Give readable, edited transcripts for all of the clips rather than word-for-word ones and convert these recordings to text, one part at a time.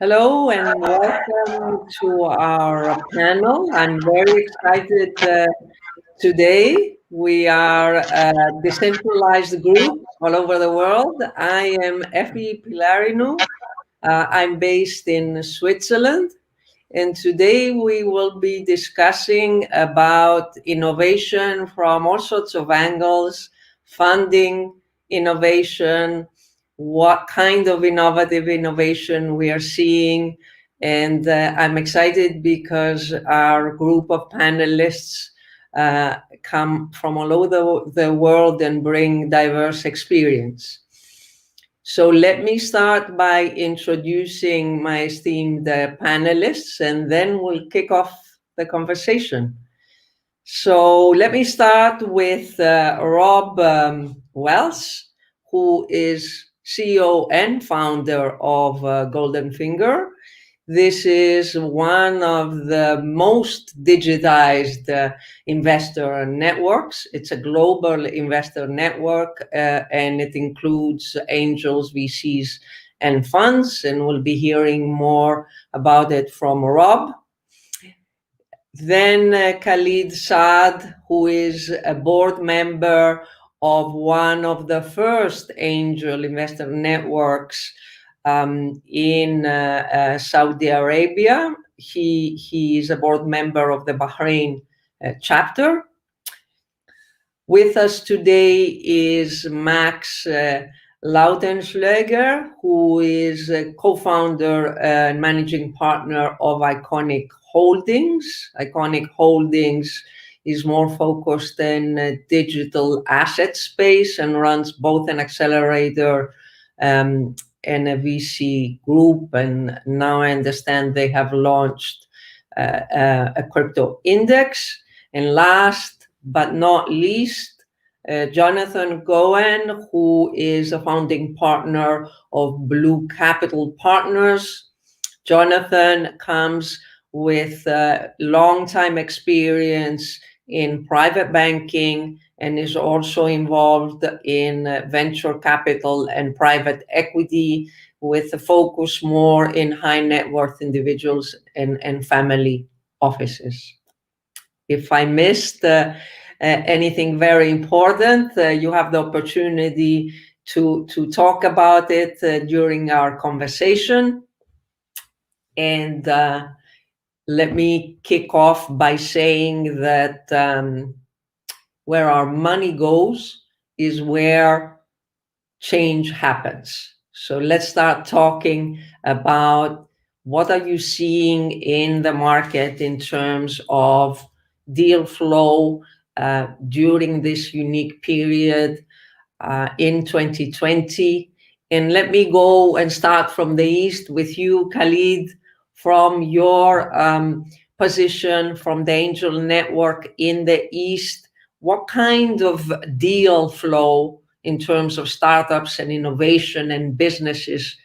Hello and welcome to our panel. I'm very excited today. We are a decentralized group all over the world. I am Effie Pilarinu. I'm based in Switzerland. And today we will be discussing about innovation from all sorts of angles, funding, innovation, what kind of innovative innovation we are seeing. And I'm excited because our group of panelists come from all over the world and bring diverse experience. So let me start by introducing my esteemed panelists, and then we'll kick off the conversation. So let me start with Rob Wells, who is CEO and founder of Golden Finger. This is one of the most digitized investor networks. It's a global investor network, and it includes angels, VCs, and funds. And we'll be hearing more about it from Rob. Then Khalid Saad, who is a board member of one of the first angel investor networks in Saudi Arabia. He is a board member of the Bahrain chapter. With us today is Max Lautenschläger, who is a co-founder and managing partner of Iconic Holdings. Iconic Holdings is more focused in digital asset space and runs both an accelerator and a VC group. And now I understand they have launched a crypto index. And last but not least, Jonathan Goen, who is a founding partner of Blue Capital Partners. Jonathan comes with long-time experience in private banking and is also involved in venture capital and private equity, with a focus more in high net worth individuals and family offices. If I missed anything very important, you have the opportunity to talk about it during our conversation. And let me kick off by saying that where our money goes is where change happens. So let's start talking about what are you seeing in the market in terms of deal flow during this unique period in 2020. And let me go and start from the east with you, Khalid, from your position from the Angel Network in the east. What kind of deal flow in terms of startups and innovation and businesses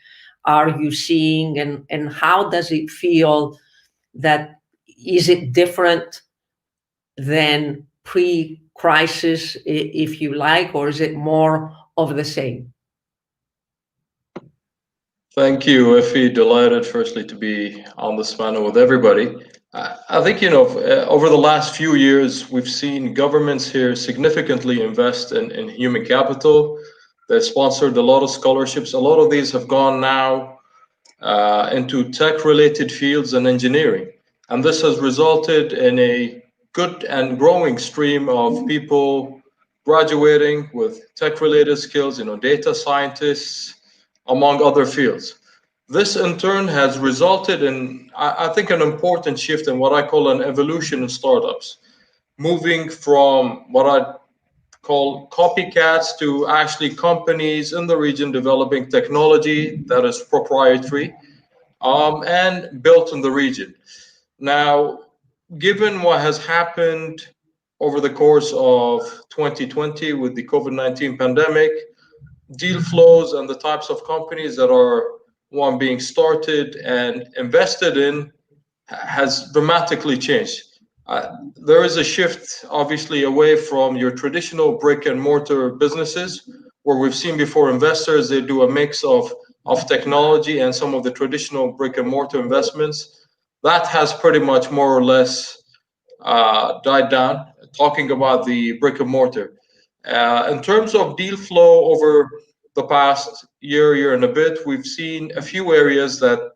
are you seeing, and how does it feel? That is it different than pre-crisis, if you like, or is it more of the same? Thank you, Effie. Delighted, firstly, to be on this panel with everybody. I think, over the last few years, we've seen governments here significantly invest in human capital. They've sponsored a lot of scholarships. A lot of these have gone now into tech-related fields and engineering. And this has resulted in a good and growing stream of people graduating with tech-related skills, data scientists, among other fields. This in turn has resulted in, I think, an important shift in what I call an evolution in startups, moving from what I call copycats to actually companies in the region developing technology that is proprietary and built in the region. Now, given what has happened over the course of 2020 with the COVID-19 pandemic, deal flows and the types of companies that are being started and invested in has dramatically changed. There is a shift, obviously, away from your traditional brick and mortar businesses, where we've seen before investors, they do a mix of of technology and some of the traditional brick and mortar investments, that has pretty much more or less died down. Talking about the brick and mortar. In terms of deal flow over the past year and a bit, we've seen a few areas that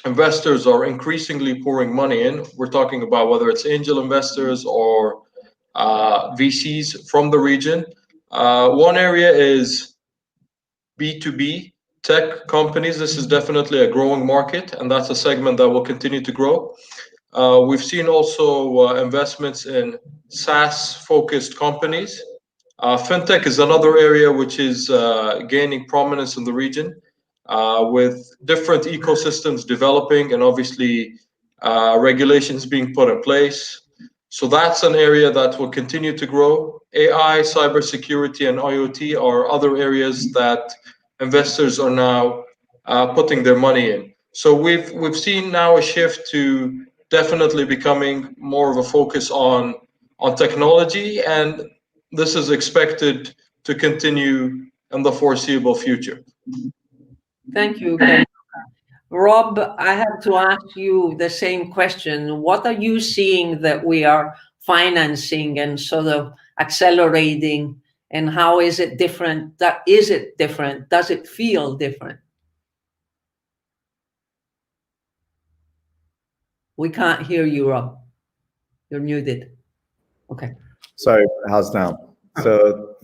investors are increasingly pouring money in. We're talking about whether it's angel investors or VCs from the region. One area is B2B tech companies. This is definitely a growing market, and that's a segment that will continue to grow. We've seen also investments in SaaS-focused companies. Fintech is another area which is gaining prominence in the region, with different ecosystems developing and obviously regulations being put in place. So that's an area that will continue to grow. AI, cybersecurity, and IoT are other areas that investors are now putting their money in. So we've seen now a shift to definitely becoming more of a focus on technology, and this is expected to continue in the foreseeable future. Thank you, Ken. Rob, I have to ask you the same question. What are you seeing that we are financing and sort of accelerating, and how is it different? Is it different? Does it feel different? We can't hear you, Rob. You're muted. Okay. Sorry, how's now? So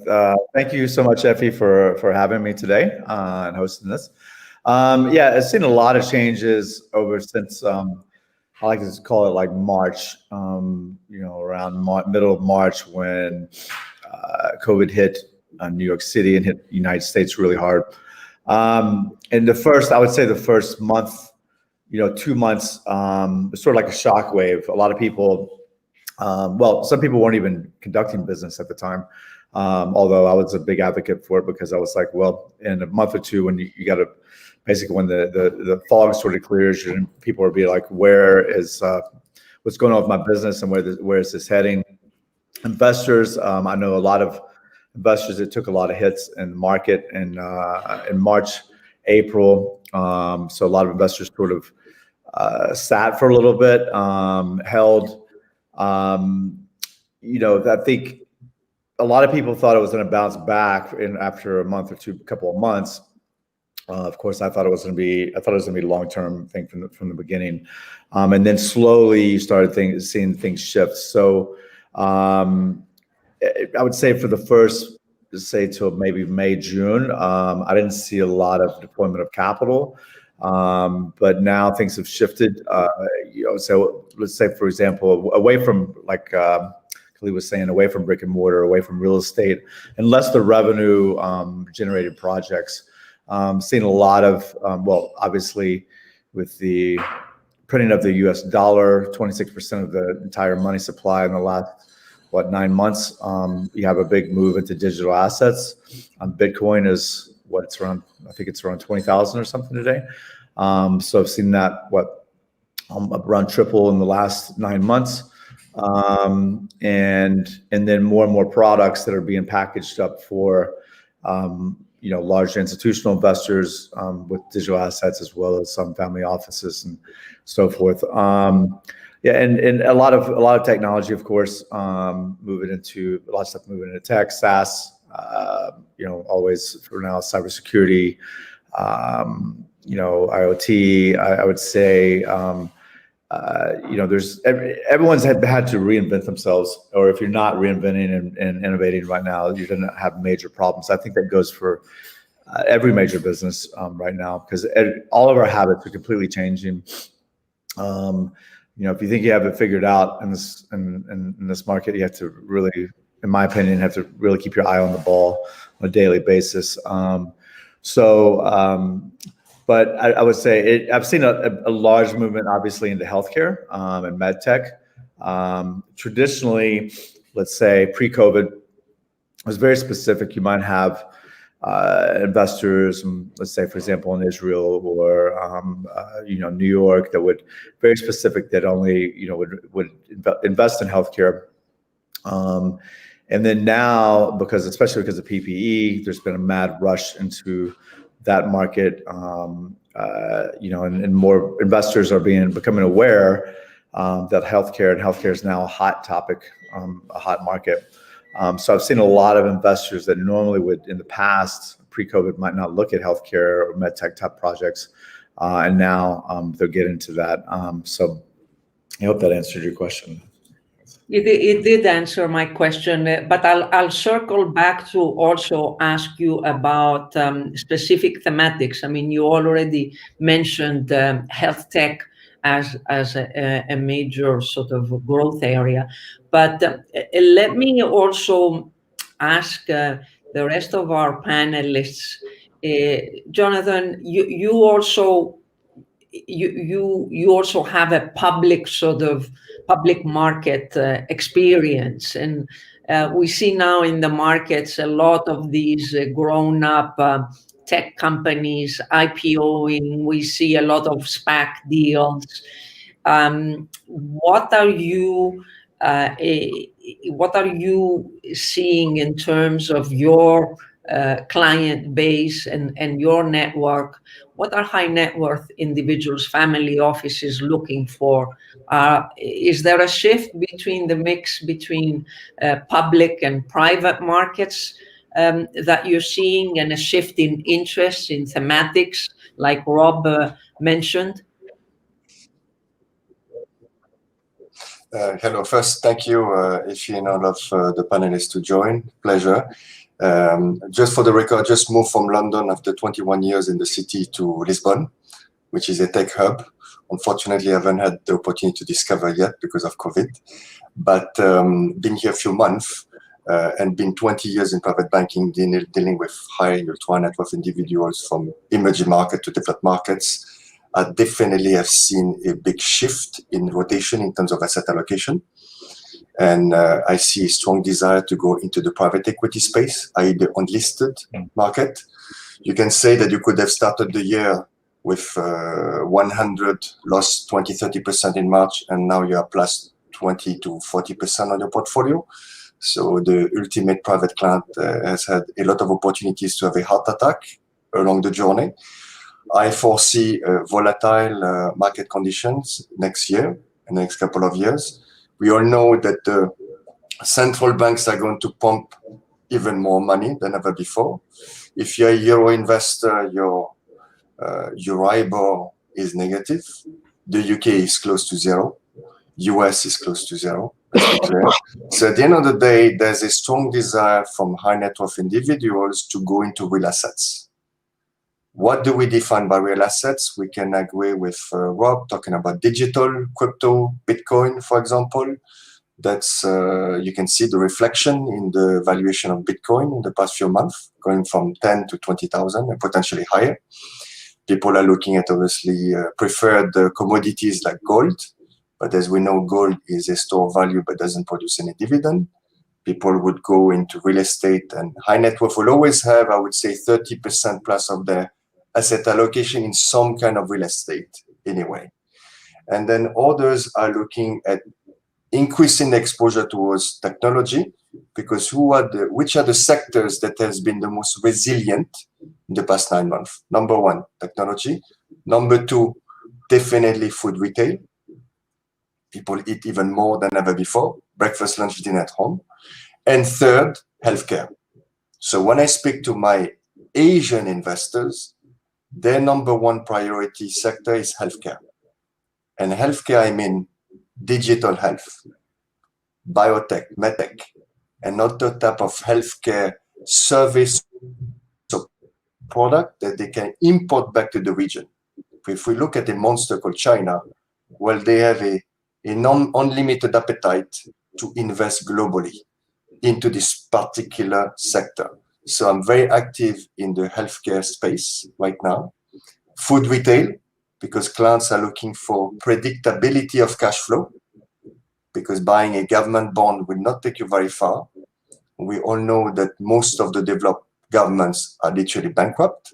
thank you so much, Effie, for having me today and hosting this. Yeah, I've seen a lot of changes over since I like to call it like March, around middle of March when COVID hit New York City and hit the United States really hard. And I would say the first month, 2 months, was sort of like a shockwave. A lot of people, some people weren't even conducting business at the time. Although I was a big advocate for it because I was like, well, in a month or two, when you got to basically when the fog sort of clears, and people will be like, what's going on with my business and where is this heading? Investors, I know a lot of investors that took a lot of hits in the market in March, April. So a lot of investors sort of sat for a little bit, held. I think a lot of people thought it was going to bounce back after a month or two, couple of months. Of course, I thought it was going to be a long-term thing from the beginning, and then slowly you started seeing things shift. So I would say for the first, till maybe May, June, I didn't see a lot of deployment of capital, but now things have shifted. So let's say, for example, away from like Khalid was saying, away from brick and mortar, away from real estate, unless the revenue generated projects. Seeing a lot of, obviously with the printing of the US dollar, 26% of the entire money supply in the last, 9 months, you have a big move into digital assets. Bitcoin is it's around, I think it's around 20,000 or something today. So I've seen that, around triple in the last 9 months. And then more and more products that are being packaged up for, large institutional investors with digital assets, as well as some family offices and so forth. And a lot of technology, of course, moving into a lot of stuff, moving into tech, SaaS, always for now, cybersecurity, IoT. I would say, everyone's had to reinvent themselves, or if you're not reinventing and innovating right now, you're going to have major problems. I think that goes for every major business right now, because all of our habits are completely changing. If you think you have it figured out in this market, you have to really, in my opinion, really keep your eye on the ball on a daily basis. But I would say I've seen a large movement, obviously, into healthcare and med tech. Traditionally, let's say pre-COVID, it was very specific. You might have investors, let's say, for example, in Israel or New York, that would very specific that only would invest in healthcare. And then now, especially because of PPE, there's been a mad rush into that market, and more investors are becoming aware that healthcare is now a hot topic, a hot market. So I've seen a lot of investors that normally would, in the past, pre-COVID, might not look at healthcare or medtech type projects, and now they'll get into that. So I hope that answered your question. It did answer my question, but I'll circle back to also ask you about specific thematics. I mean, you already mentioned health tech as a major sort of growth area, but let me also ask the rest of our panelists. Jonathan, you also have a public market experience, and we see now in the markets a lot of these grown up tech companies IPOing. We see a lot of SPAC deals. What are you seeing in terms of your client base and your network? What are high net worth individuals, family offices looking for? Is there a shift between the mix between public and private markets that you're seeing, and a shift in interest in thematics like Rob mentioned? Hello. First, thank you, Effie, and all of the panelists to join. Pleasure. Just for the record, just moved from London after 21 years in the city to Lisbon, which is a tech hub. Unfortunately, I haven't had the opportunity to discover yet because of COVID, but been here a few months and been 20 years in private banking, dealing with high net worth individuals from emerging market to developed markets. I definitely have seen a big shift in rotation in terms of asset allocation. And I see a strong desire to go into the private equity space, i.e. the unlisted market. You can say that you could have started the year with 100, lost 20, 30% in March, and now you are plus 20 to 40% on your portfolio. So the ultimate private client has had a lot of opportunities to have a heart attack along the journey. I foresee volatile market conditions next year, in the next couple of years. We all know that the central banks are going to pump even more money than ever before. If you're a euro investor, your Euribor is negative. The UK is close to zero. US is close to zero. Let's be clear. So at the end of the day, there's a strong desire from high net worth individuals to go into real assets. What do we define by real assets? We can agree with Rob talking about digital, crypto, Bitcoin, for example. That's you can see the reflection in the valuation of Bitcoin in the past few months, going from 10 to 20,000 and potentially higher. People are looking at obviously preferred commodities like gold, but as we know, gold is a store of value but doesn't produce any dividend. People would go into real estate, and high net worth will always have, I would say, 30% plus of their asset allocation in some kind of real estate anyway. And then others are looking at increasing the exposure towards technology, because which are the sectors that has been the most resilient in the past 9 months? Number one, technology. Number two, definitely food retail. People eat even more than ever before. Breakfast, lunch, dinner at home. And third, healthcare. So when I speak to my Asian investors, their number one priority sector is healthcare. And healthcare, I mean digital health, biotech, medtech, and other type of healthcare service or product that they can import back to the region. If we look at a monster called China, well, they have a unlimited appetite to invest globally into this particular sector. So I'm very active in the healthcare space right now. Food retail, because clients are looking for predictability of cash flow, because buying a government bond will not take you very far. We all know that most of the developed governments are literally bankrupt,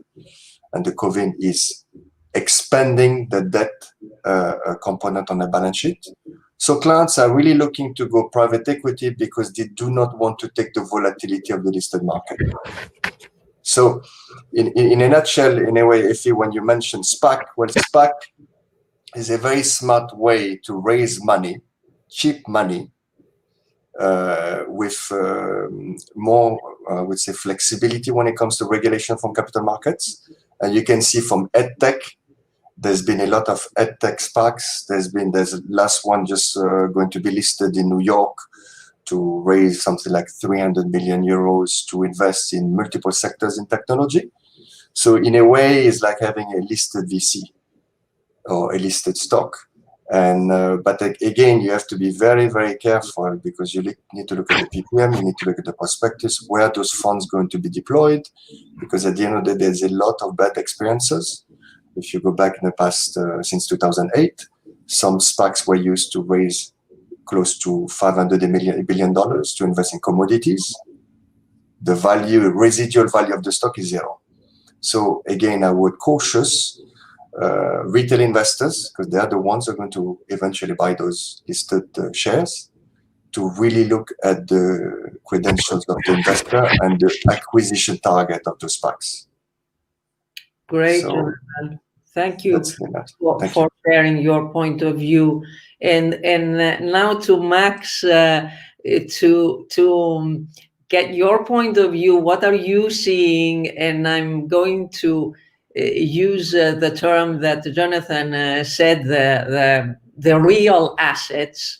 and the COVID is expanding the debt component on the balance sheet. So clients are really looking to go private equity because they do not want to take the volatility of the listed market. So in a nutshell, in a way, if when you mention SPAC, well, SPAC is a very smart way to raise money, cheap money, with more, I would say, flexibility when it comes to regulation from capital markets. And you can see from EdTech, there's been a lot of EdTech SPACs. There's last one just going to be listed in New York to raise something like 300 million euros to invest in multiple sectors in technology. So in a way, it's like having a listed VC or a listed stock. And but again, you have to be very, very careful, because you need to look at the PPM, you need to look at the prospectus, where those funds going to be deployed, because at the end of the day, there's a lot of bad experiences. If you go back in the past, since 2008, some SPACs were used to raise close to $500 billion to invest in commodities. The residual value of the stock is zero. So again, I would cautious retail investors, because they are the ones who are going to eventually buy those listed shares, to really look at the credentials of the investor and the acquisition target of the SPACs. Great, So, Jonathan. Thank you Thank for sharing your point of view. And now to Max, to get your point of view. What are you seeing? And I'm going to use the term that Jonathan said, the real assets.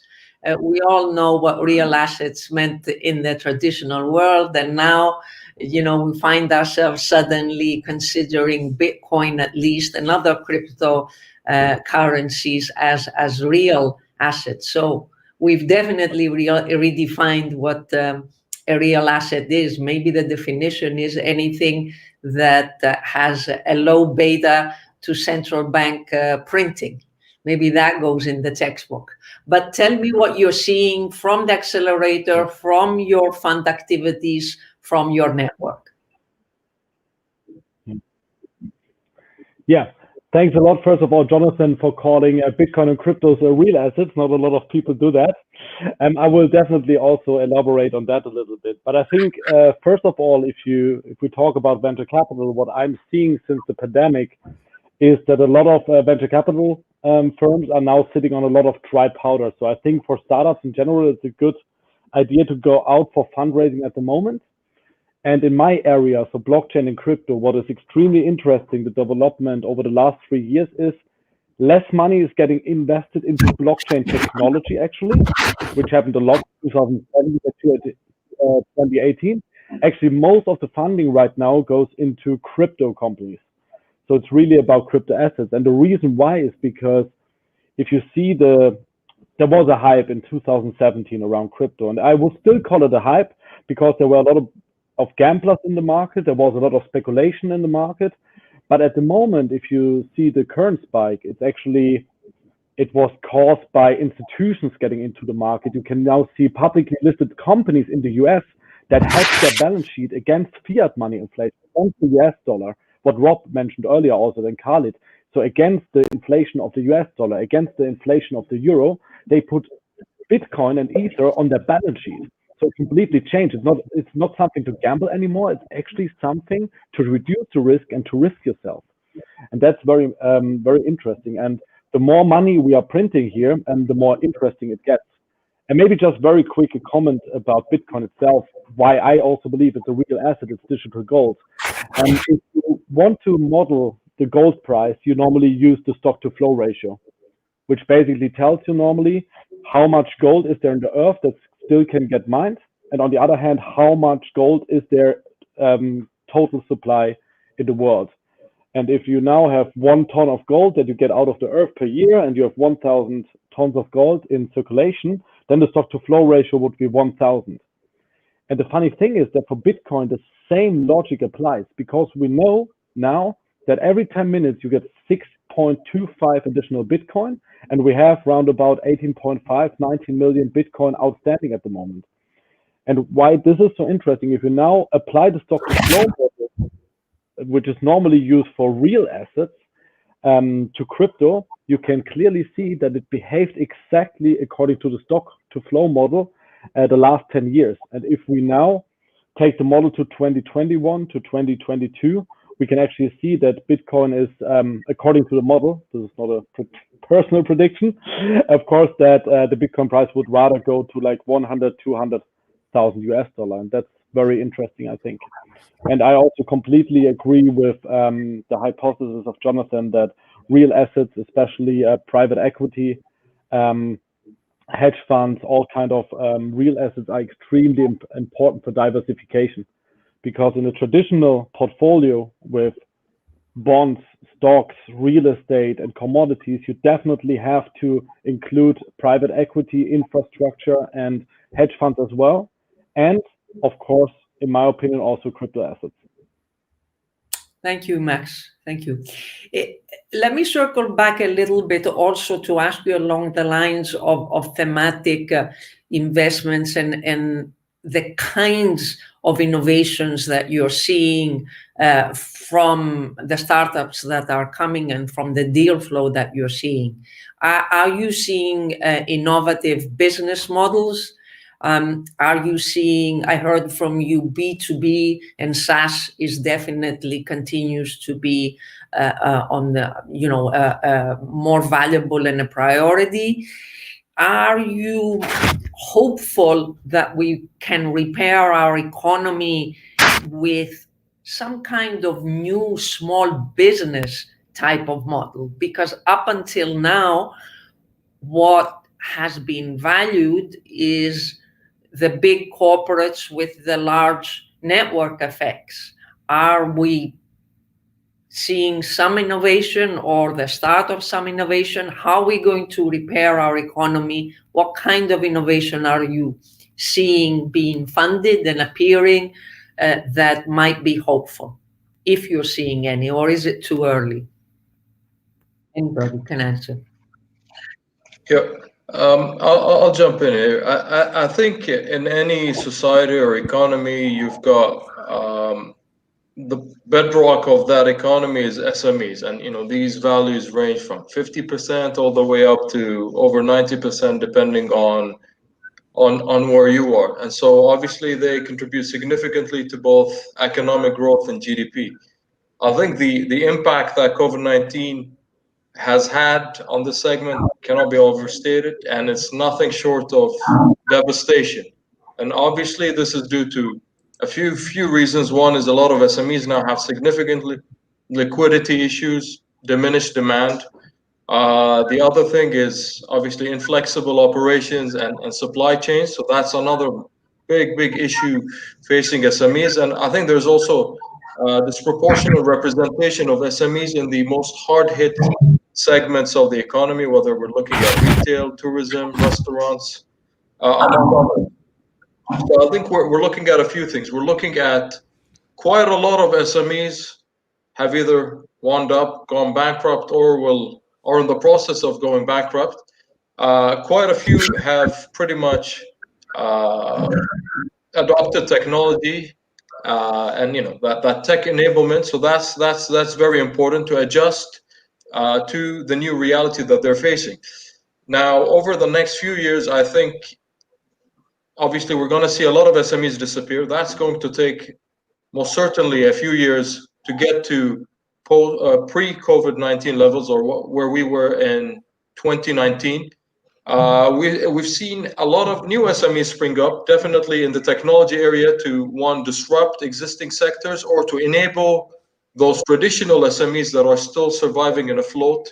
We all know what real assets meant in the traditional world, and now, you know, we find ourselves suddenly considering Bitcoin, at least, and other crypto currencies as real assets. So we've definitely redefined what a real asset is. Maybe the definition is anything that has a low beta to central bank printing. Maybe that goes in the textbook. But tell me what you're seeing from the accelerator, from your fund activities, from your network. Yeah, thanks a lot, first of all, Jonathan, for calling Bitcoin and cryptos real assets. Not a lot of people do that. I will definitely also elaborate on that a little bit. But I think, first of all, if we talk about venture capital, what I'm seeing since the pandemic is that a lot of venture capital firms are now sitting on a lot of dry powder. So I think for startups in general, it's a good idea to go out for fundraising at the moment. And in my area, so blockchain and crypto, what is extremely interesting, the development over the last 3 years, is less money is getting invested into blockchain technology, actually, which happened a lot in 2018. Actually, most of the funding right now goes into crypto companies. So it's really about crypto assets. And the reason why is because if you see there was a hype in 2017 around crypto, and I will still call it a hype because there were a lot of gamblers in the market. There was a lot of speculation in the market. But at the moment, if you see the current spike, it was caused by institutions getting into the market. You can now see publicly listed companies in the US that hedge their balance sheet against fiat money inflation, against the US dollar, what Rob mentioned earlier also, then Khalid. So against the inflation of the US dollar, against the inflation of the euro, they put Bitcoin and Ether on their balance sheet. So it completely changed. It's not something to gamble anymore. It's actually something to reduce the risk and to risk yourself. And that's very, very interesting. And the more money we are printing here, and the more interesting it gets. And maybe just very quick a comment about Bitcoin itself, why I also believe it's a real asset, it's digital gold. And if you want to model the gold price, you normally use the stock to flow ratio, which basically tells you normally how much gold is there in the earth that still can get mined, and on the other hand, how much gold is there total supply in the world. And if you now have 1 ton of gold that you get out of the earth per year, and you have 1,000 tons of gold in circulation, then the stock to flow ratio would be 1,000. And the funny thing is that for Bitcoin, the same logic applies, because we know now that every 10 minutes you get 6.25 additional Bitcoin, and we have around about 18.5, 19 million Bitcoin outstanding at the moment. And why this is so interesting, if you now apply the stock to flow model, which is normally used for real assets, to crypto, you can clearly see that it behaved exactly according to the stock to flow model the last 10 years. And if we now take the model to 2021 to 2022, we can actually see that Bitcoin is, according to the model, this is not a personal prediction, of course, that the Bitcoin price would rather go to like 100, 200,000 US dollar. And that's very interesting, I think. And I also completely agree with the hypothesis of Jonathan that real assets, especially private equity, hedge funds, all kind of real assets are extremely important for diversification, because in a traditional portfolio with bonds, stocks, real estate, and commodities, you definitely have to include private equity, infrastructure, and hedge funds as well. And of course, in my opinion, also crypto assets. Thank you, Max. Thank you. Let me circle back a little bit also to ask you along the lines of thematic investments and the kinds of innovations that you're seeing from the startups that are coming and from the deal flow that you're seeing. Are you seeing innovative business models? Are you seeing, I heard from you, B2B and SaaS is definitely continues to be on the, more valuable and a priority. Are you hopeful that we can repair our economy with some kind of new small business type of model? Because up until now, what has been valued is the big corporates with the large network effects. Are we seeing some innovation or the start of some innovation? How are we going to repair our economy? What kind of innovation are you seeing being funded and appearing that might be hopeful, if you're seeing any, or is it too early? Anybody can answer. Yeah, I'll jump in here. I think in any society or economy, you've got the bedrock of that economy is SMEs, and these values range from 50% all the way up to over 90%, depending on where you are. And so obviously they contribute significantly to both economic growth and GDP. I think the impact that COVID-19 has had on this segment cannot be overstated, and it's nothing short of devastation. And obviously this is due to a few reasons. One is a lot of SMEs now have significant liquidity issues, diminished demand. The other thing is obviously inflexible operations and supply chains. So that's another big issue facing SMEs. And I think there's also disproportionate representation of SMEs in the most hard-hit segments of the economy, whether we're looking at retail, tourism, restaurants, among others. So I think we're looking at a few things. We're looking at quite a lot of SMEs have either wound up, gone bankrupt, or are in the process of going bankrupt. Quite a few have pretty much adopted technology and that tech enablement. So that's very important to adjust to the new reality that they're facing. Now, over the next few years, I think obviously we're going to see a lot of SMEs disappear. That's going to take most certainly a few years to get to pre-COVID-19 levels, or where we were in 2019. We've seen a lot of new SMEs spring up, definitely in the technology area, to one, disrupt existing sectors, or to enable those traditional SMEs that are still surviving and afloat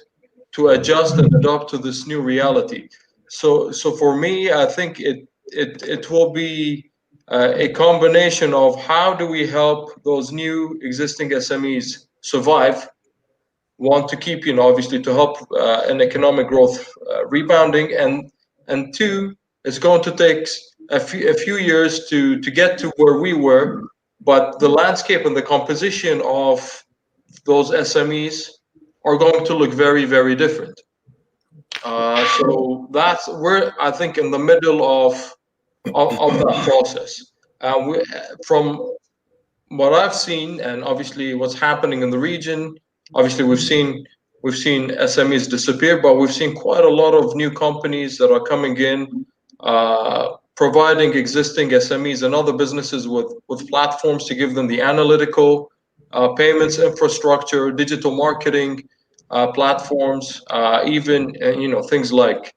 to adjust and adapt to this new reality. So for me, I think it will be a combination of how do we help those new existing SMEs survive, one, to keep, obviously to help an economic growth rebounding, and two, it's going to take a few years to get to where we were, but the landscape and the composition of those SMEs are going to look very, very different. So we're, I think, in the middle of that process. From what I've seen, and obviously what's happening in the region, obviously we've seen SMEs disappear, but we've seen quite a lot of new companies that are coming in, providing existing SMEs and other businesses with platforms to give them the analytical, payments infrastructure, digital marketing platforms, even things like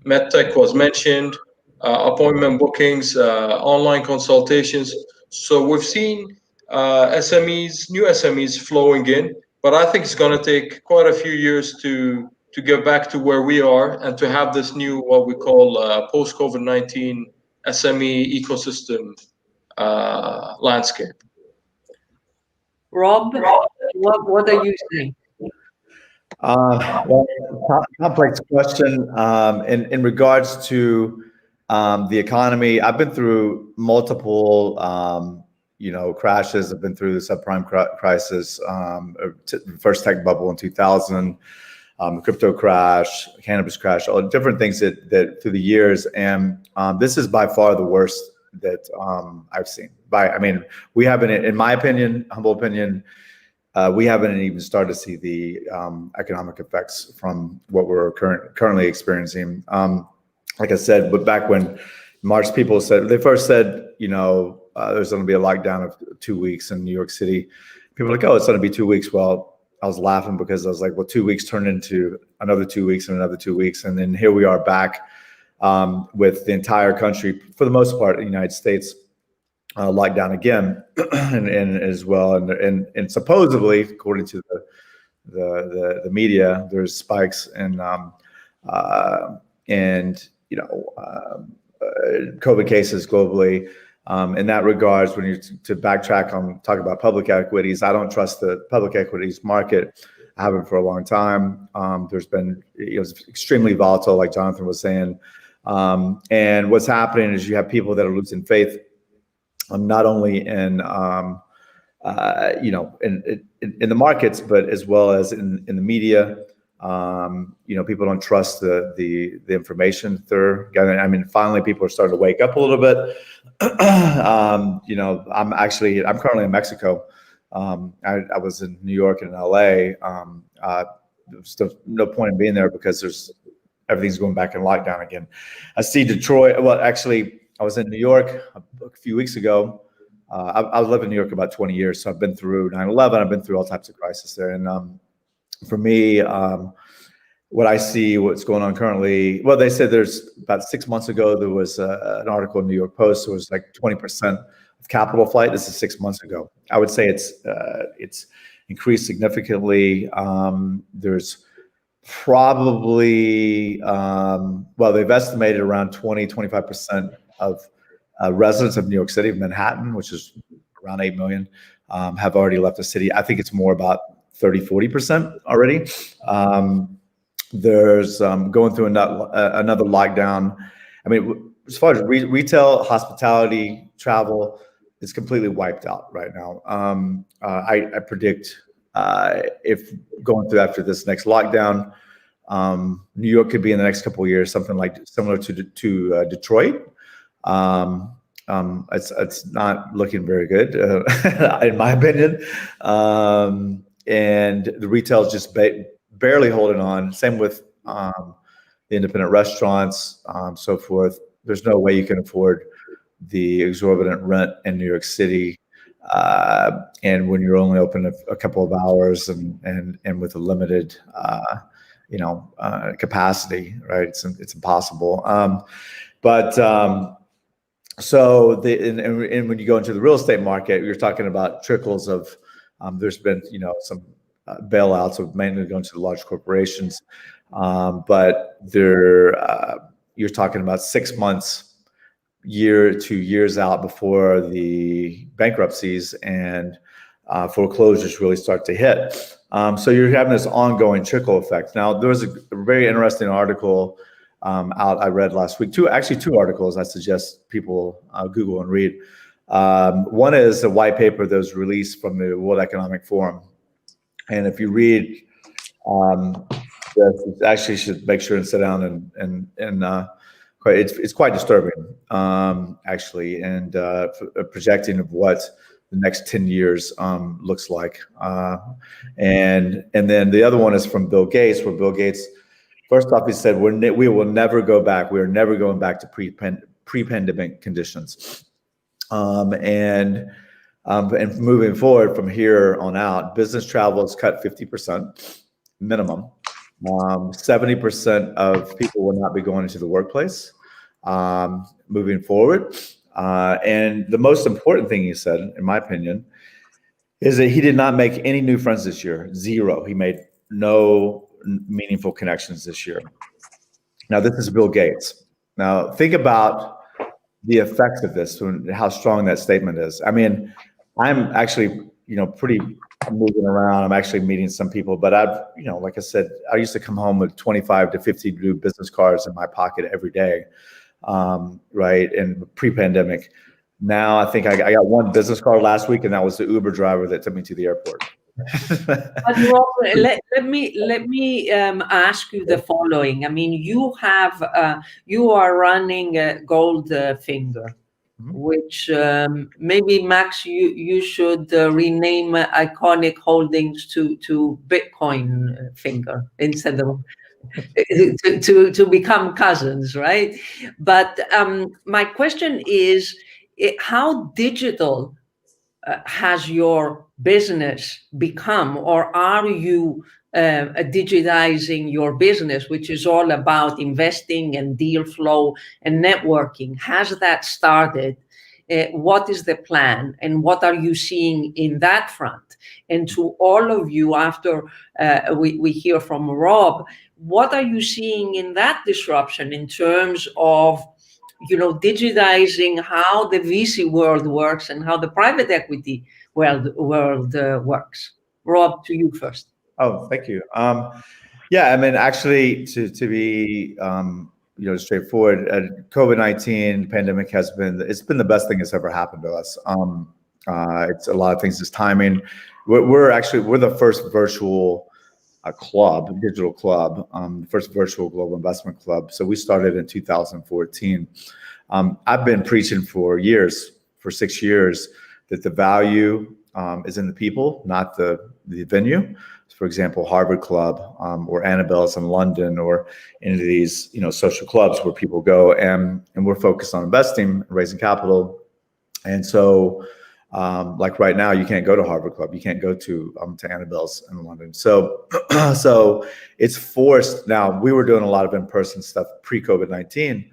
medtech was mentioned, appointment bookings, online consultations. So we've seen SMEs, new SMEs flowing in, but I think it's going to take quite a few years to get back to where we are and to have this new, what we call post-COVID-19 SME ecosystem landscape. Rob, what are you saying? Well, complex question. In regards to the economy, I've been through multiple, crashes. I've been through the subprime crisis, first tech bubble in 2000, crypto crash, cannabis crash, all different things that through the years. And this is by far the worst that I've seen. We haven't, in my opinion, humble opinion, we haven't even started to see the economic effects from what we're currently experiencing. Like I said, but back when March, people first said, there's going to be a lockdown of 2 weeks in New York City. People were like, oh, it's going to be 2 weeks. Well, I was laughing because I was like, well, 2 weeks turned into another 2 weeks and another 2 weeks. And then here we are back with the entire country, for the most part, in the United States, locked down again, and as well. And supposedly, according to the media, there's spikes in COVID cases globally. In that regards, when you to backtrack on talk about public equities, I don't trust the public equities market. I haven't for a long time. There's been, it was extremely volatile, like Jonathan was saying. And what's happening is you have people that are losing faith, not only in in the markets, but as well as in the media. People don't trust the information that they're getting. I mean, finally, people are starting to wake up a little bit. I'm currently in Mexico. I was in New York and LA. There's no point in being there because everything's going back in lockdown again. I see Detroit. Well, actually, I was in New York a few weeks ago. I've lived in New York about 20 years, so I've been through 9/11. I've been through all types of crises there. And for me, what I see, what's going on currently, well, they said there's about 6 months ago, there was an article in New York Post. It was like 20% of capital flight. This is 6 months ago. I would say it's increased significantly. There's probably, they've estimated around 25% of residents of New York City, of Manhattan, which is around 8 million, have already left the city. I think it's more about 30-40% already. There's going through another lockdown. I mean, as far as retail, hospitality, travel, it's completely wiped out right now. I predict if going through after this next lockdown, New York could be in the next couple of years something like similar to Detroit. It's not looking very good, in my opinion. And the retail is just barely holding on. Same with the independent restaurants, so forth. There's no way you can afford the exorbitant rent in New York City, and when you're only open a couple of hours and with a limited, capacity, right? It's impossible. So when you go into the real estate market, you're talking about trickles of. There's been, some bailouts of mainly going to the large corporations, but you're talking about 6 months, year to years out before the bankruptcies and foreclosures really start to hit. So you're having this ongoing trickle effect. Now, there was a very interesting article out I read last week. Two articles I suggest people Google and read. One is a white paper that was released from the World Economic Forum. And if you read this, actually should make sure and sit down and it's quite disturbing, actually, and projecting of what the next 10 years looks like. And then the other one is from Bill Gates, where Bill Gates First off, he said, we will never go back. We are never going back to pre-pandemic conditions. And moving forward from here on out, business travel is cut 50% minimum. 70% of people will not be going into the workplace moving forward. And the most important thing he said, in my opinion, is that he did not make any new friends this year. Zero. He made no meaningful connections this year. Now, this is Bill Gates. Now, think about the effects of this and how strong that statement is. I mean, I'm actually, pretty moving around. I'm actually meeting some people, but I've, like I said, I used to come home with 25 to 50 new business cards in my pocket every day, right? And pre-pandemic. Now I think I got one business card last week, and that was the Uber driver that took me to the airport. But Rob, let me ask you the following. I mean, you are running Goldfinger, which maybe Max, you should rename Iconic Holdings to Bitcoin Finger instead of to become cousins, right? But my question is, how digital has your business become, or are you digitizing your business, which is all about investing and deal flow and networking? Has that started? What is the plan, and what are you seeing in that front? And to all of you, after we hear from Rob, what are you seeing in that disruption in terms of digitizing how the VC world works and how the private equity world works? Rob, to you first. Oh, thank you. Yeah, I mean, actually, to be straightforward, COVID-19 pandemic it's been the best thing that's ever happened to us. It's a lot of things. It's timing. We're the first virtual digital club, first virtual global investment club. So we started in 2014. I've been preaching for 6 years, that the value is in the people, not the venue. For example, Harvard Club or Annabelle's in London, or any of these social clubs where people go, and we're focused on investing, raising capital. And so like right now, you can't go to Harvard Club, you can't go to Annabelle's in London. So so it's forced. Now, we were doing a lot of in-person stuff pre-COVID-19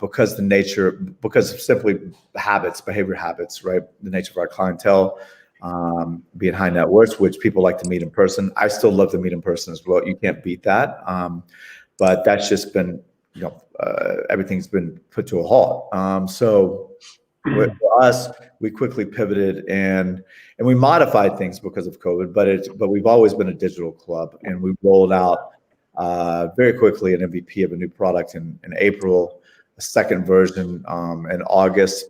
because of simply behavior habits, right? The nature of our clientele, being high net worth, which people like to meet in person. I still love to meet in person as well. You can't beat that. But that's just been, everything's been put to a halt. So for us, we quickly pivoted and we modified things because of COVID, but we've always been a digital club, and we rolled out very quickly an MVP of a new product in April, a second version in August.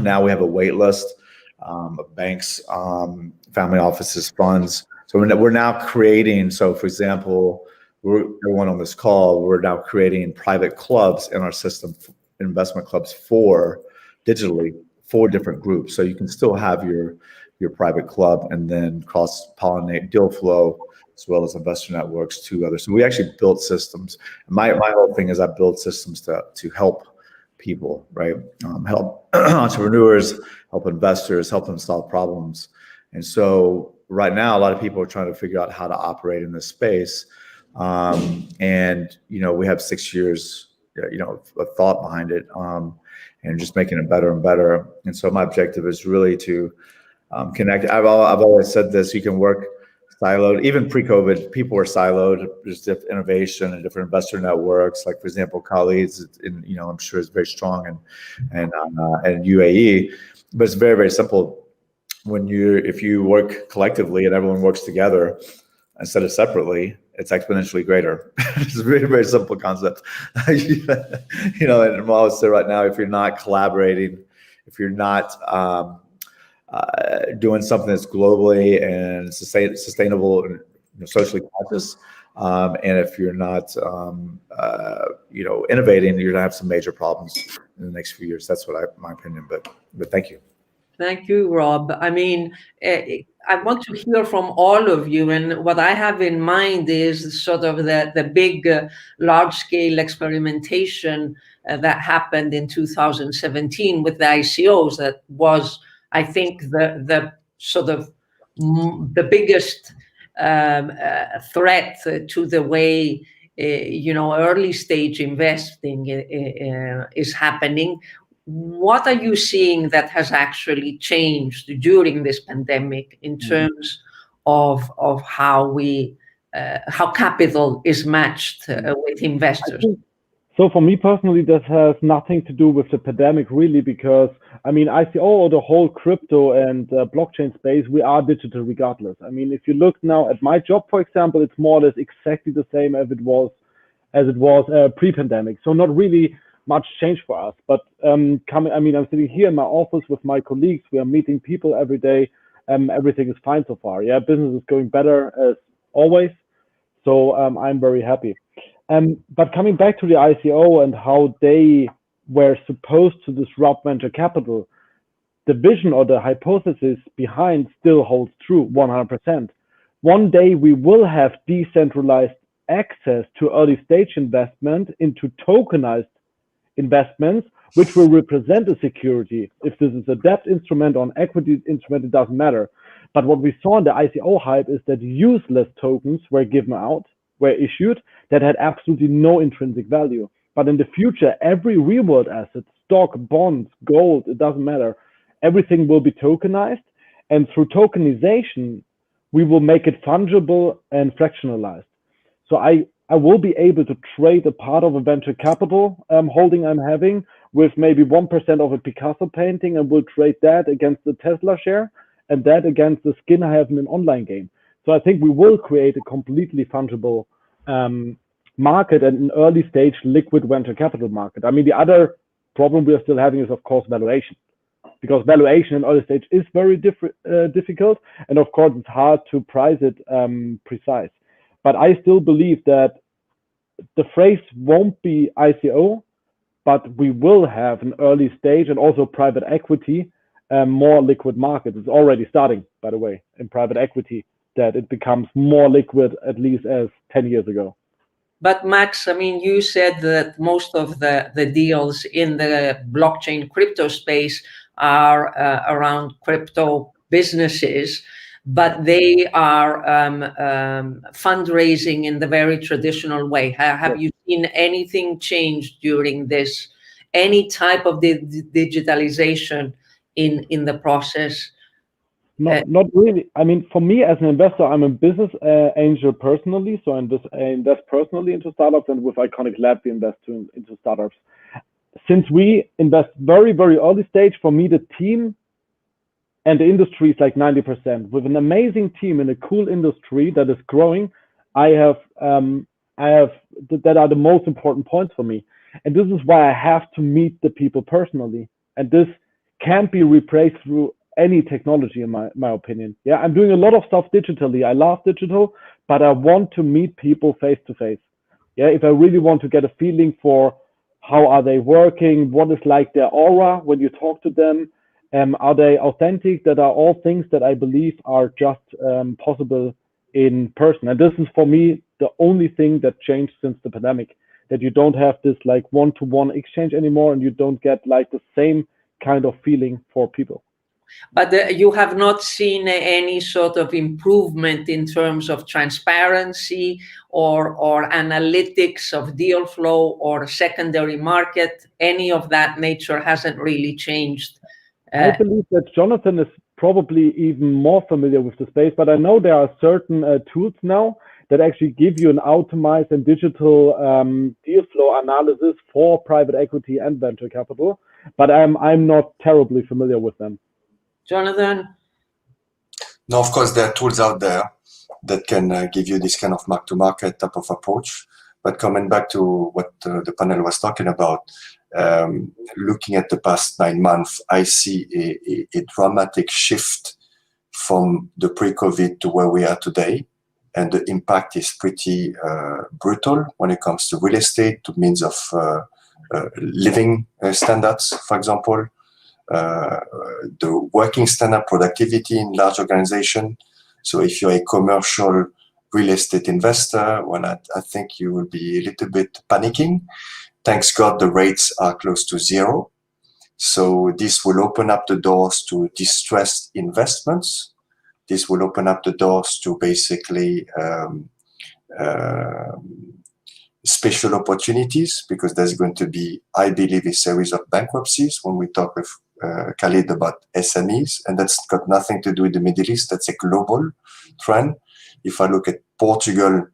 Now we have a wait list of banks, family offices, funds. So we're now creating, so for example, everyone on this call, we're now creating private clubs in our system, investment clubs digitally, 4 different groups. So you can still have your private club and then cross-pollinate deal flow as well as investor networks to others. So we actually built systems. My whole thing is I build systems to help people, right? Help entrepreneurs, help investors, help them solve problems. And so right now, a lot of people are trying to figure out how to operate in this space. And, we have 6 years, of thought behind it, and just making it better and better. And so my objective is really to connect. I've always said this: you can work siloed. Even pre-COVID, people were siloed. There's different innovation and different investor networks. Like, for example, Khalid's, I'm sure is very strong and UAE. But it's very, very simple. If you work collectively and everyone works together instead of separately, it's exponentially greater. It's a very, very simple concept. And I'm always say right now, if you're not collaborating, if you're not doing something that's globally and sustainable and socially conscious, and if you're not innovating, you're gonna have some major problems in the next few years. That's my opinion. But thank you. Thank you, Rob. I mean, I want to hear from all of you, and what I have in mind is sort of the big, large-scale experimentation that happened in 2017 with the ICOs. That was, I think, the sort of the biggest threat to the way early stage investing is happening. What are you seeing that has actually changed during this pandemic in terms of how how capital is matched with investors? So for me personally, that has nothing to do with the pandemic, really, because I mean, ICO or the whole crypto and blockchain space, we are digital regardless. I mean, if you look now at my job, for example, it's more or less exactly the same as it was pre-pandemic. So not really much change for us. But I'm sitting here in my office with my colleagues. We are meeting people every day. Everything is fine so far. Yeah, business is going better as always. So I'm very happy. But coming back to the ICO and how they were supposed to disrupt venture capital, the vision or the hypothesis behind still holds true 100%. One day we will have decentralized access to early stage investment into tokenized investments, which will represent a security. If this is a debt instrument or an equity instrument, it doesn't matter. But what we saw in the ICO hype is that useless tokens were given out, were issued, that had absolutely no intrinsic value. But in the future, every real world asset, stock, bonds, gold, it doesn't matter, everything will be tokenized. And through tokenization, we will make it fungible and fractionalized. So I will be able to trade a part of a venture capital holding I'm having with maybe 1% of a Picasso painting, and will trade that against the Tesla share and that against the skin I have in an online game. So I think we will create a completely fungible market and an early stage liquid venture capital market. I mean, the other problem we are still having is, of course, valuation, because valuation in early stage is very difficult. And of course, it's hard to price it precise. But I still believe that the phrase won't be ICO, but we will have an early stage and also private equity, more liquid market. It's already starting, by the way, in private equity, that it becomes more liquid, at least as 10 years ago. But Max, I mean, you said that most of the deals in the blockchain crypto space are around crypto businesses, but they are fundraising in the very traditional way. Have you seen anything change during this? Any type of digitalization in the process? Not really. I mean, for me as an investor, I'm a business angel personally. So I invest personally into startups, and with Iconic Lab, we invest into startups. Since we invest very, very early stage, for me, the team and the industry is like 90%. With an amazing team in a cool industry that is growing, I have that are the most important points for me. And this is why I have to meet the people personally. And this can't be replaced through any technology, in my opinion. Yeah, I'm doing a lot of stuff digitally. I love digital, but I want to meet people face to face. Yeah, if I really want to get a feeling for how are they working, what is like their aura when you talk to them, are they authentic? That are all things that I believe are just possible in person. And this is for me the only thing that changed since the pandemic, that you don't have this like one-to-one exchange anymore, and you don't get like the same kind of feeling for people. But you have not seen any sort of improvement in terms of transparency or analytics of deal flow or secondary market. Any of that nature hasn't really changed. I believe that Jonathan is probably even more familiar with the space, but I know there are certain tools now that actually give you an optimized and digital deal flow analysis for private equity and venture capital, but I'm not terribly familiar with them. Jonathan? No, of course, there are tools out there that can give you this kind of mark-to-market type of approach. But coming back to what the panel was talking about, looking at the past 9 months, I see a dramatic shift from the pre-COVID to where we are today. And the impact is pretty brutal when it comes to real estate, to means of living standards, for example. the working standard productivity in large organization. So if you're a commercial real estate investor, well, I think you will be a little bit panicking. Thanks God the rates are close to zero. So this will open up the doors to distressed investments. This will open up the doors to basically special opportunities, because there's going to be, I believe, a series of bankruptcies when we talk with Khalid about SMEs, and that's got nothing to do with the Middle East. That's a global trend. If I look at Portugal,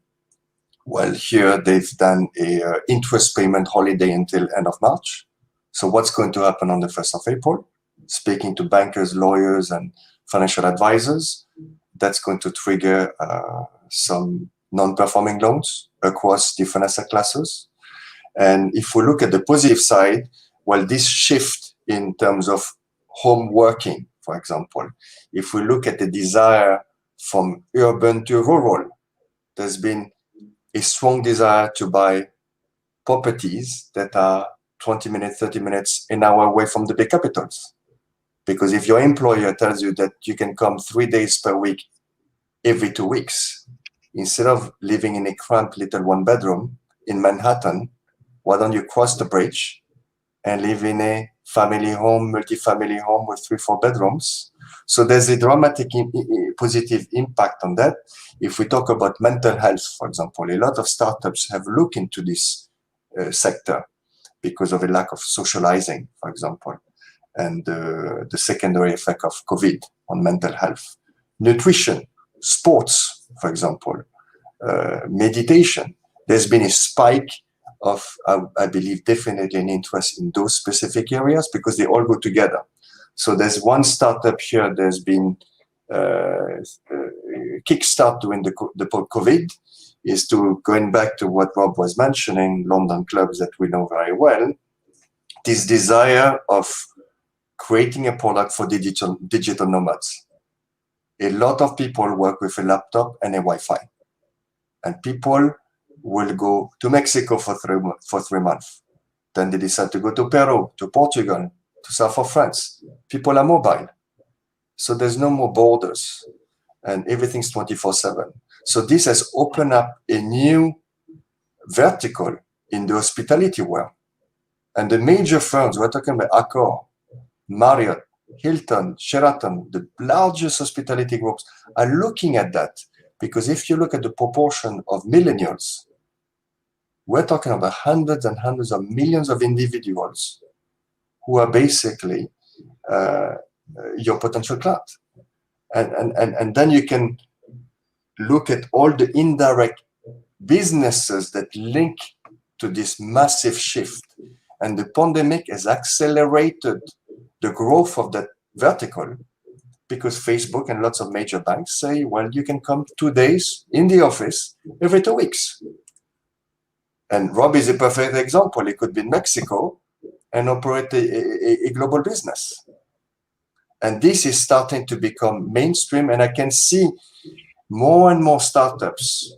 well, here they've done a interest payment holiday until end of March. So what's going to happen on the 1st of April? Speaking to bankers, lawyers, and financial advisors, that's going to trigger some non-performing loans across different asset classes. And if we look at the positive side, well, this shift in terms of home working, for example, if we look at the desire from urban to rural, there's been a strong desire to buy properties that are 20 minutes, 30 minutes, an hour away from the big capitals. Because if your employer tells you that you can come 3 days per week every 2 weeks, instead of living in a cramped little one bedroom in Manhattan, why don't you cross the bridge and live in a family home, multi-family home with 3-4 bedrooms? So there's a dramatic positive impact on that. If we talk about mental health, for example, a lot of startups have looked into this sector because of a lack of socializing, for example, and the secondary effect of COVID on mental health. Nutrition, sports, for example, meditation. There's been a spike of, I believe, definitely an interest in those specific areas because they all go together. So there's one startup here, there's been kickstart during the COVID, is to going back to what Rob was mentioning, London clubs that we know very well, this desire of creating a product for digital nomads. A lot of people work with a laptop and a Wi-Fi, and people will go to Mexico for 3 months. Then they decide to go to Peru, to Portugal, to south of France. People are mobile. So there's no more borders and everything's 24/7. So this has opened up a new vertical in the hospitality world. And the major firms, we're talking about Accor, Marriott, Hilton, Sheraton, the largest hospitality groups are looking at that, because if you look at the proportion of millennials, we're talking about hundreds and hundreds of millions of individuals who are basically your potential client. And then you can look at all the indirect businesses that link to this massive shift. And the pandemic has accelerated the growth of that vertical, because Facebook and lots of major banks say, well, you can come 2 days in the office every 2 weeks. And Rob is a perfect example. He could be in Mexico and operate a global business. And this is starting to become mainstream, and I can see more and more startups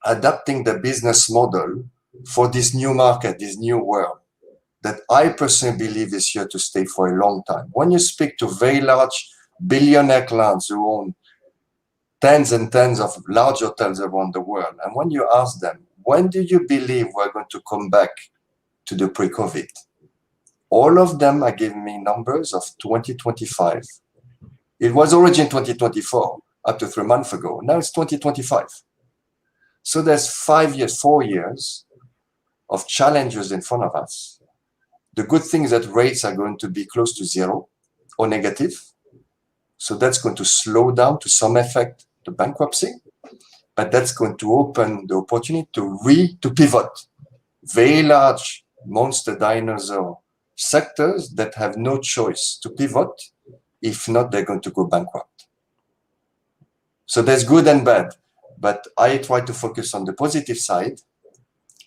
adapting the business model for this new market, this new world, that I personally believe is here to stay for a long time. When you speak to very large billionaire clients who own tens and tens of large hotels around the world, and when you ask them, when do you believe we're going to come back to the pre-COVID? All of them are giving me numbers of 2025. It was already in 2024, up to 3 months ago. Now it's 2025. So there's 5 years, 4 years of challenges in front of us. The good thing is that rates are going to be close to zero or negative. So that's going to slow down to some effect the bankruptcy, but that's going to open the opportunity to pivot. Very large monster dinosaur sectors that have no choice to pivot. If not, they're going to go bankrupt. So there's good and bad, but I try to focus on the positive side,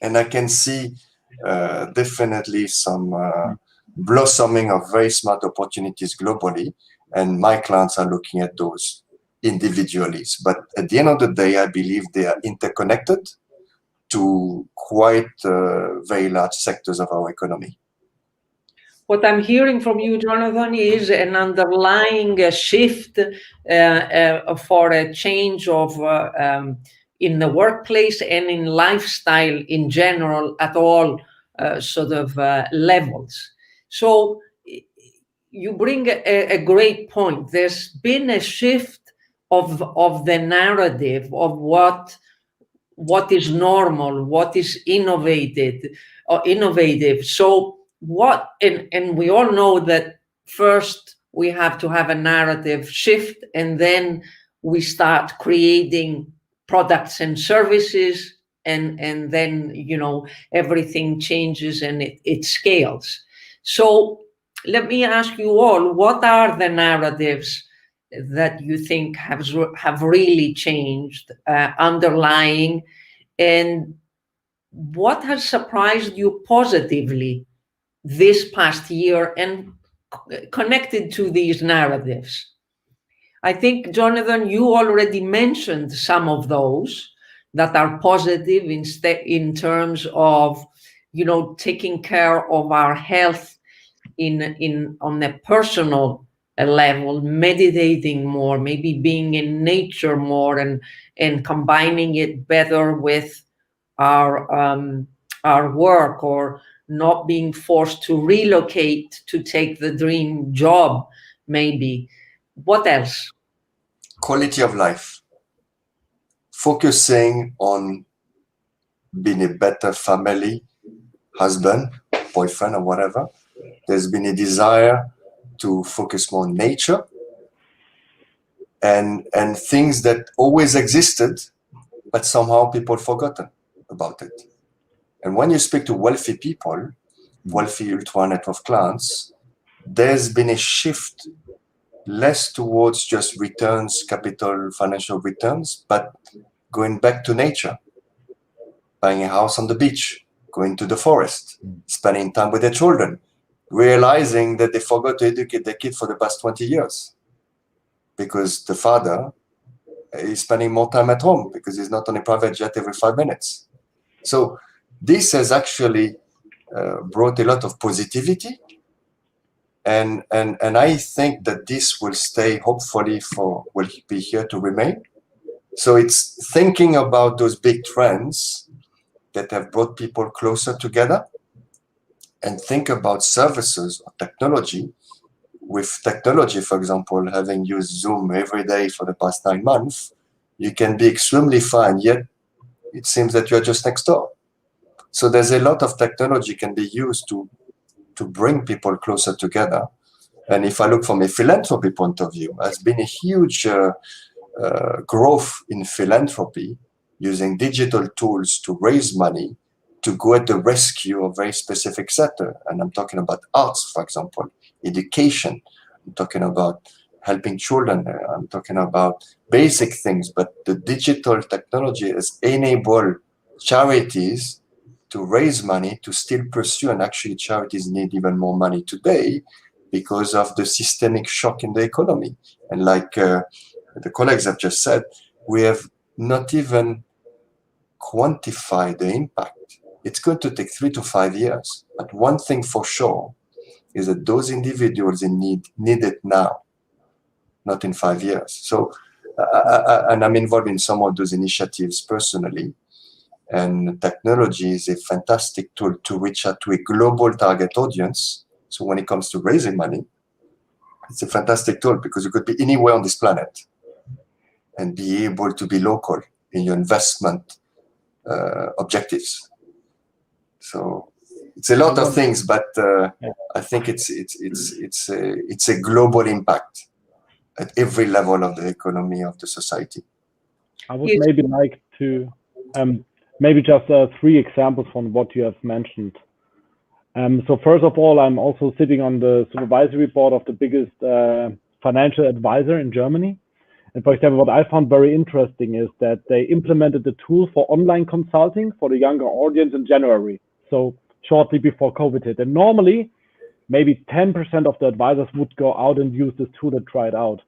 and I can see definitely some blossoming of very smart opportunities globally, and my clients are looking at those individually. But at the end of the day, I believe they are interconnected to quite very large sectors of our economy. what I'm hearing from you, Jonathan, is an underlying shift for a change of in the workplace and in lifestyle in general at all levels. So you bring a great point. There's been a shift of the narrative of what is normal, what is innovative. So what, and we all know that first we have to have a narrative shift, and then we start creating products and services, and then, you know, everything changes and it scales. So let me ask you all, what are the narratives that you think have really changed, underlying, and what has surprised you positively this past year and connected to these narratives? I think, Jonathan, you already mentioned some of those that are positive in terms of, you know, taking care of our health on a personal level, meditating more, maybe being in nature more, and combining it better with our work, or not being forced to relocate to take the dream job, maybe. What else? Quality of life. Focusing on being a better family, husband, boyfriend, or whatever. There's been a desire to focus more on nature and things that always existed, but somehow people forgotten about it. And when you speak to wealthy people, wealthy ultra net worth clients, there's been a shift less towards just returns, capital, financial returns, but going back to nature, buying a house on the beach, going to the forest, spending time with their children, realizing that they forgot to educate their kid for the past 20 years because the father is spending more time at home because he's not on a private jet every 5 minutes. So this has actually brought a lot of positivity. And I think that this will stay, hopefully, will be here to remain. So it's thinking about those big trends that have brought people closer together, and think about services or technology. With technology, for example, having used Zoom every day for the past 9 months, you can be extremely fine, yet it seems that you're just next door. So there's a lot of technology can be used to bring people closer together. And if I look from a philanthropy point of view, there's been a huge growth in philanthropy using digital tools to raise money to go at the rescue of very specific sector. And I'm talking about arts, for example, education. I'm talking about helping children. I'm talking about basic things, but the digital technology has enabled charities to raise money to still pursue, and actually charities need even more money today because of the systemic shock in the economy. And like the colleagues have just said, we have not even quantified the impact. It's going to take 3 to 5 years. But one thing for sure is that those individuals in need it now, not in 5 years. So, and I'm involved in some of those initiatives personally. And technology is a fantastic tool to reach out to a global target audience. So when it comes to raising money, it's a fantastic tool because you could be anywhere on this planet and be able to be local in your investment objectives. So it's a lot of things, but I think it's a global impact at every level of the economy of the society. I would maybe like to maybe just 3 examples from what you have mentioned. So first of all, I'm also sitting on the supervisory board of the biggest financial advisor in Germany. And for example, what I found very interesting is that they implemented the tool for online consulting for the younger audience in January. So shortly before COVID hit. And normally, maybe 10% of the advisors would go out and use this tool and try it out.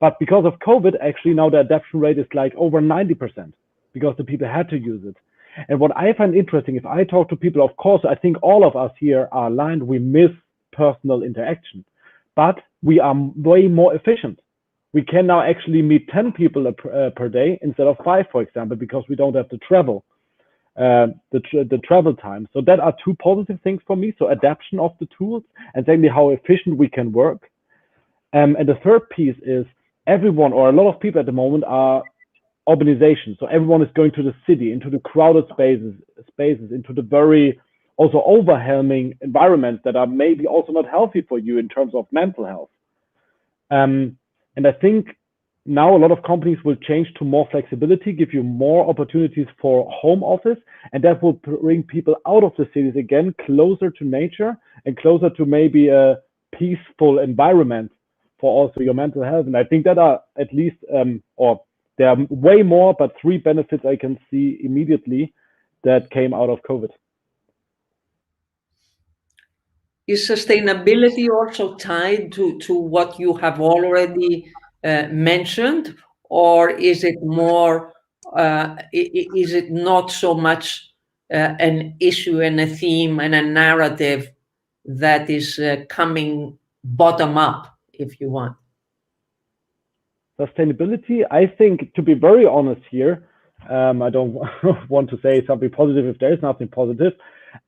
But because of COVID, actually now the adoption rate is like over 90% because the people had to use it. And what I find interesting, if I talk to people, of course, I think all of us here are aligned. We miss personal interaction. But we are way more efficient. We can now actually meet 10 people per day instead of 5, for example, because we don't have to travel, the travel time. So that are two positive things for me. So adaptation of the tools, and secondly, how efficient we can work. And the third piece is everyone, or a lot of people at the moment, are urbanization. So everyone is going to the city, into the crowded spaces, into the very also overwhelming environments that are maybe also not healthy for you in terms of mental health. And I think now a lot of companies will change to more flexibility, give you more opportunities for home office, and that will bring people out of the cities again, closer to nature and closer to maybe a peaceful environment for also your mental health. And I think that are at least, or there are way more, but 3 benefits I can see immediately that came out of COVID. Is sustainability also tied to what you have already mentioned, or is it more, is it not so much an issue and a theme and a narrative that is coming bottom up, if you want? Sustainability, I think, to be very honest here, I don't want to say something positive if there is nothing positive.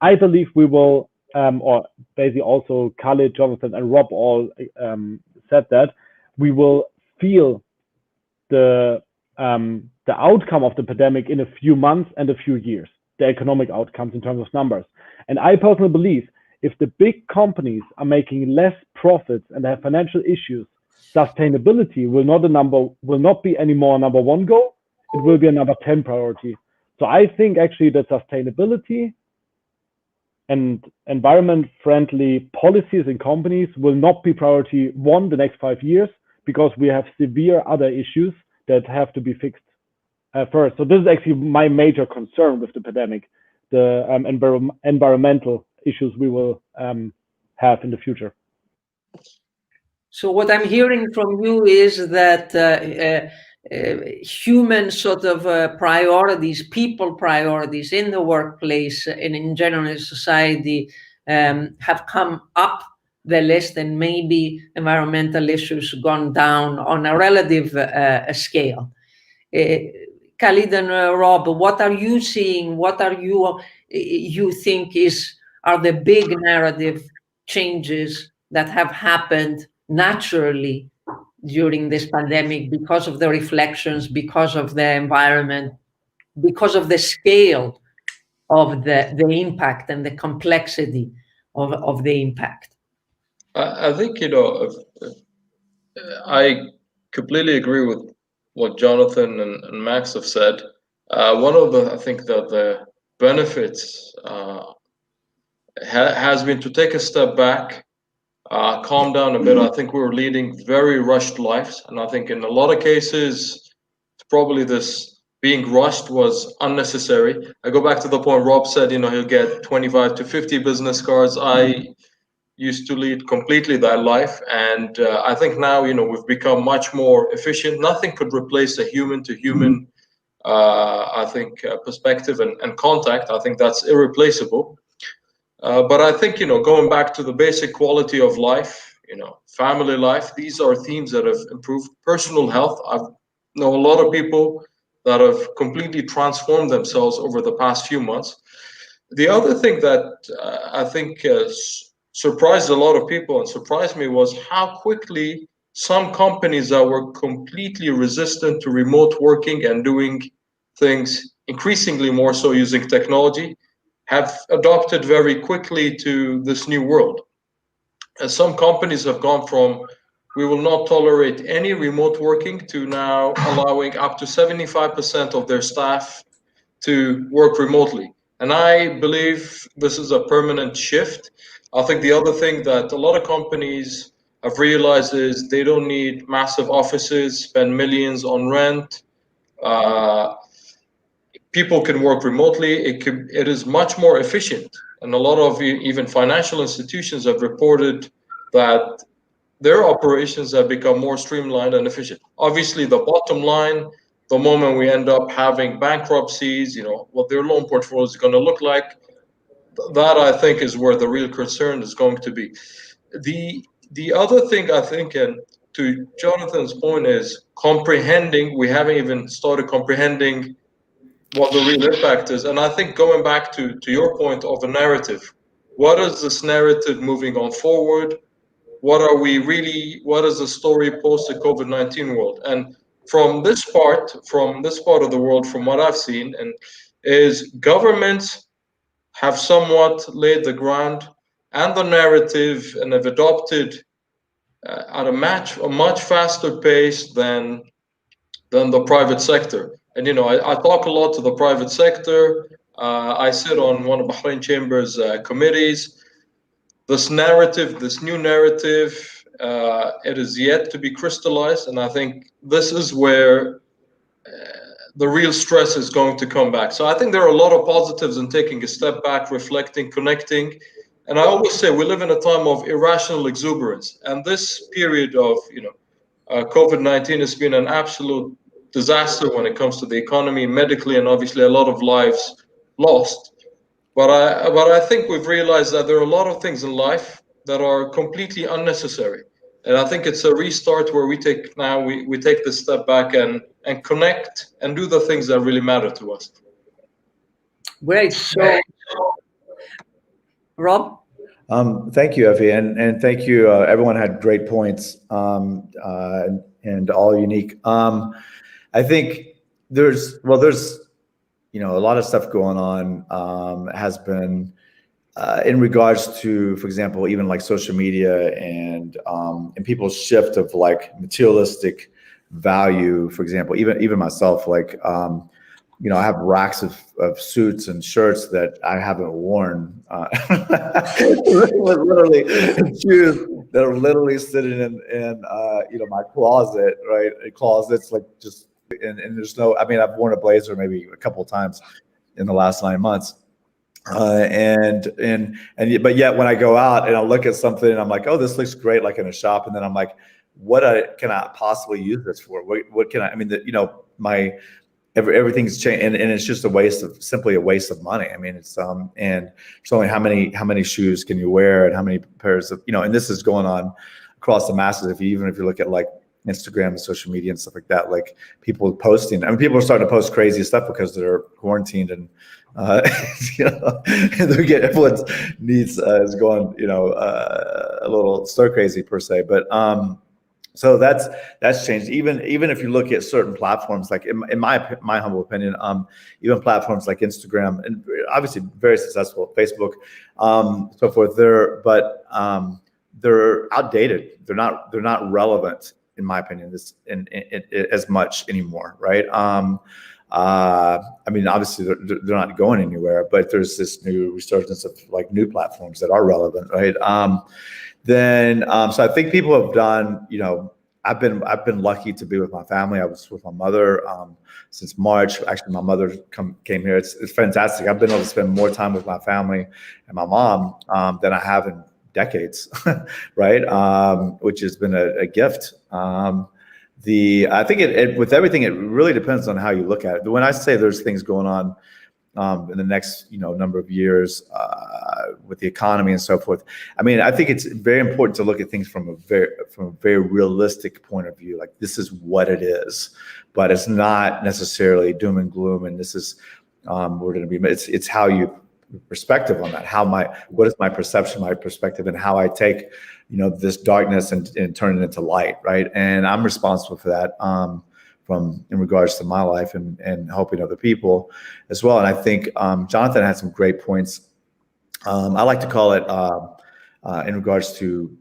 I believe we will, or basically also Khalid, Jonathan, and Rob all said that we will feel the outcome of the pandemic in a few months and a few years, the economic outcomes in terms of numbers. And I personally believe if the big companies are making less profits and have financial issues, sustainability will not be anymore number 1 goal. It will be a number 10 priority. So I think actually that sustainability and environment-friendly policies in companies will not be priority 1 the next 5 years, because we have severe other issues that have to be fixed first. So this is actually my major concern with the pandemic, the environmental issues we will have in the future. So what I'm hearing from you is that human sort of priorities, people priorities in the workplace and in general in society have come up the list, and maybe environmental issues gone down on a relative scale. Khalid and Rob, what are you seeing? What are you think are the big narrative changes that have happened naturally during this pandemic because of the reflections, because of the environment, because of the scale of the impact and the complexity of the impact? I think, I completely agree with what Jonathan and Max have said. One of I think that the benefits has been to take a step back, calm down a bit. I think we were leading very rushed lives, and I think in a lot of cases, probably this being rushed was unnecessary. I go back to the point Rob said, he'll get 25 to 50 business cards. I used to lead completely that life, and I think now, we've become much more efficient. Nothing could replace a human-to-human, I think, perspective and contact. I think that's irreplaceable. But I think, going back to the basic quality of life, family life, these are themes that have improved. Personal health, I know a lot of people that have completely transformed themselves over the past few months. The other thing that I think surprised a lot of people and surprised me was how quickly some companies that were completely resistant to remote working and doing things increasingly more so using technology have adopted very quickly to this new world. And some companies have gone from we will not tolerate any remote working to now allowing up to 75% of their staff to work remotely. And I believe this is a permanent shift. I think the other thing that a lot of companies have realized is they don't need massive offices, spend millions on rent. People can work remotely. It is much more efficient. And a lot of even financial institutions have reported that their operations have become more streamlined and efficient. Obviously, the bottom line, the moment we end up having bankruptcies, what their loan portfolio is going to look like, that I think is where the real concern is going to be. The other thing I think, and to Jonathan's point, is comprehending. We haven't even started comprehending what the real impact is. And I think going back to your point of a narrative, what is this narrative moving on forward? What is the story post the COVID-19 world? And from this part of the world, from what I've seen, and is governments have somewhat laid the ground and the narrative and have adopted at a much faster pace than the private sector. And I talk a lot to the private sector. I sit on one of Bahrain Chamber's committees. This new narrative, it is yet to be crystallized, and I think this is where the real stress is going to come back. So I think there are a lot of positives in taking a step back, reflecting, connecting. And I always say we live in a time of irrational exuberance, and this period of COVID-19 has been an absolute disaster when it comes to the economy, medically, and obviously a lot of lives lost. But I think we've realized that there are a lot of things in life that are completely unnecessary. And I think it's a restart where we take this step back and connect and do the things that really matter to us. Great. So, Rob? Thank you, Effie, and thank you. Everyone had great points, and all unique. I think there's a lot of stuff going on. Has been in regards to, for example, even like social media and people's shift of like materialistic value. For example, even myself, like I have racks of suits and shirts that I haven't worn. Literally shoes that are literally sitting in my closet, right? Closets like just and there's no. I mean, I've worn a blazer maybe a couple of times in the last 9 months. But yet when I go out and I look at something and I'm like, oh, this looks great, like in a shop, and then I'm like, can I possibly use this for? What can I? I mean, everything's changed, and it's just simply a waste of money. I mean, it's and it's only how many shoes can you wear, and how many pairs of and this is going on across the masses. Even if you look at like Instagram and social media and stuff like that, like people posting. I mean, people are starting to post crazy stuff because they're quarantined and everyone's needs is going a little stir crazy per se, but so that's changed. Even if you look at certain platforms, like in my humble opinion, even platforms like Instagram, and obviously very successful, Facebook, so forth. They're outdated. They're not relevant in my opinion as much anymore, right? I mean, obviously they're not going anywhere, but there's this new resurgence of like new platforms that are relevant, right? So I think people have done, I've been lucky to be with my family. I was with my mother since March. Actually, my mother came here. It's fantastic. I've been able to spend more time with my family and my mom than I have in decades, right? Which has been a gift. I think with everything, it really depends on how you look at it. When I say there's things going on in the next number of years with the economy and so forth, I mean, I think it's very important to look at things from a very realistic point of view. Like, this is what it is, but it's not necessarily doom and gloom. And this is we're going to be. It's how you perspective on that. What is my perception, my perspective, and how I take this darkness and turn it into light, right? And I'm responsible for that in regards to my life and helping other people as well. And I think Jonathan had some great points. I like to call it in regards to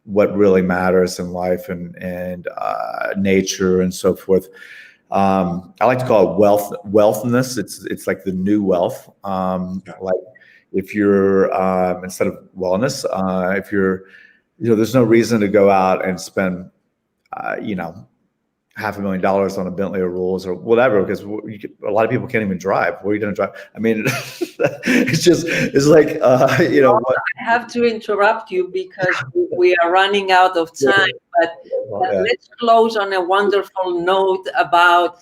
what really matters in life and nature and so forth. I like to call it wealthness. It's like the new wealth. Like, if you're instead of wellness, if you're there's no reason to go out and spend $500,000 on a Bentley or Rolls or whatever, because a lot of people can't even drive. Where are you going to drive? I mean, it's like I have to interrupt you because we are running out of time. But let's close on a wonderful note about.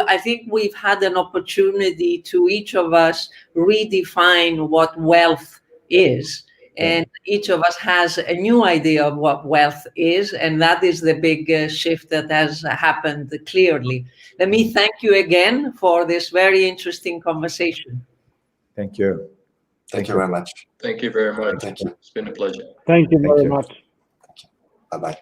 I think we've had an opportunity to each of us redefine what wealth is. And each of us has a new idea of what wealth is, and that is the big shift that has happened clearly. Let me thank you again for this very interesting conversation. Thank you. Thank you very much. Thank you very much. Thank you. It's been a pleasure. Thank you Thank very you. much. Bye-bye.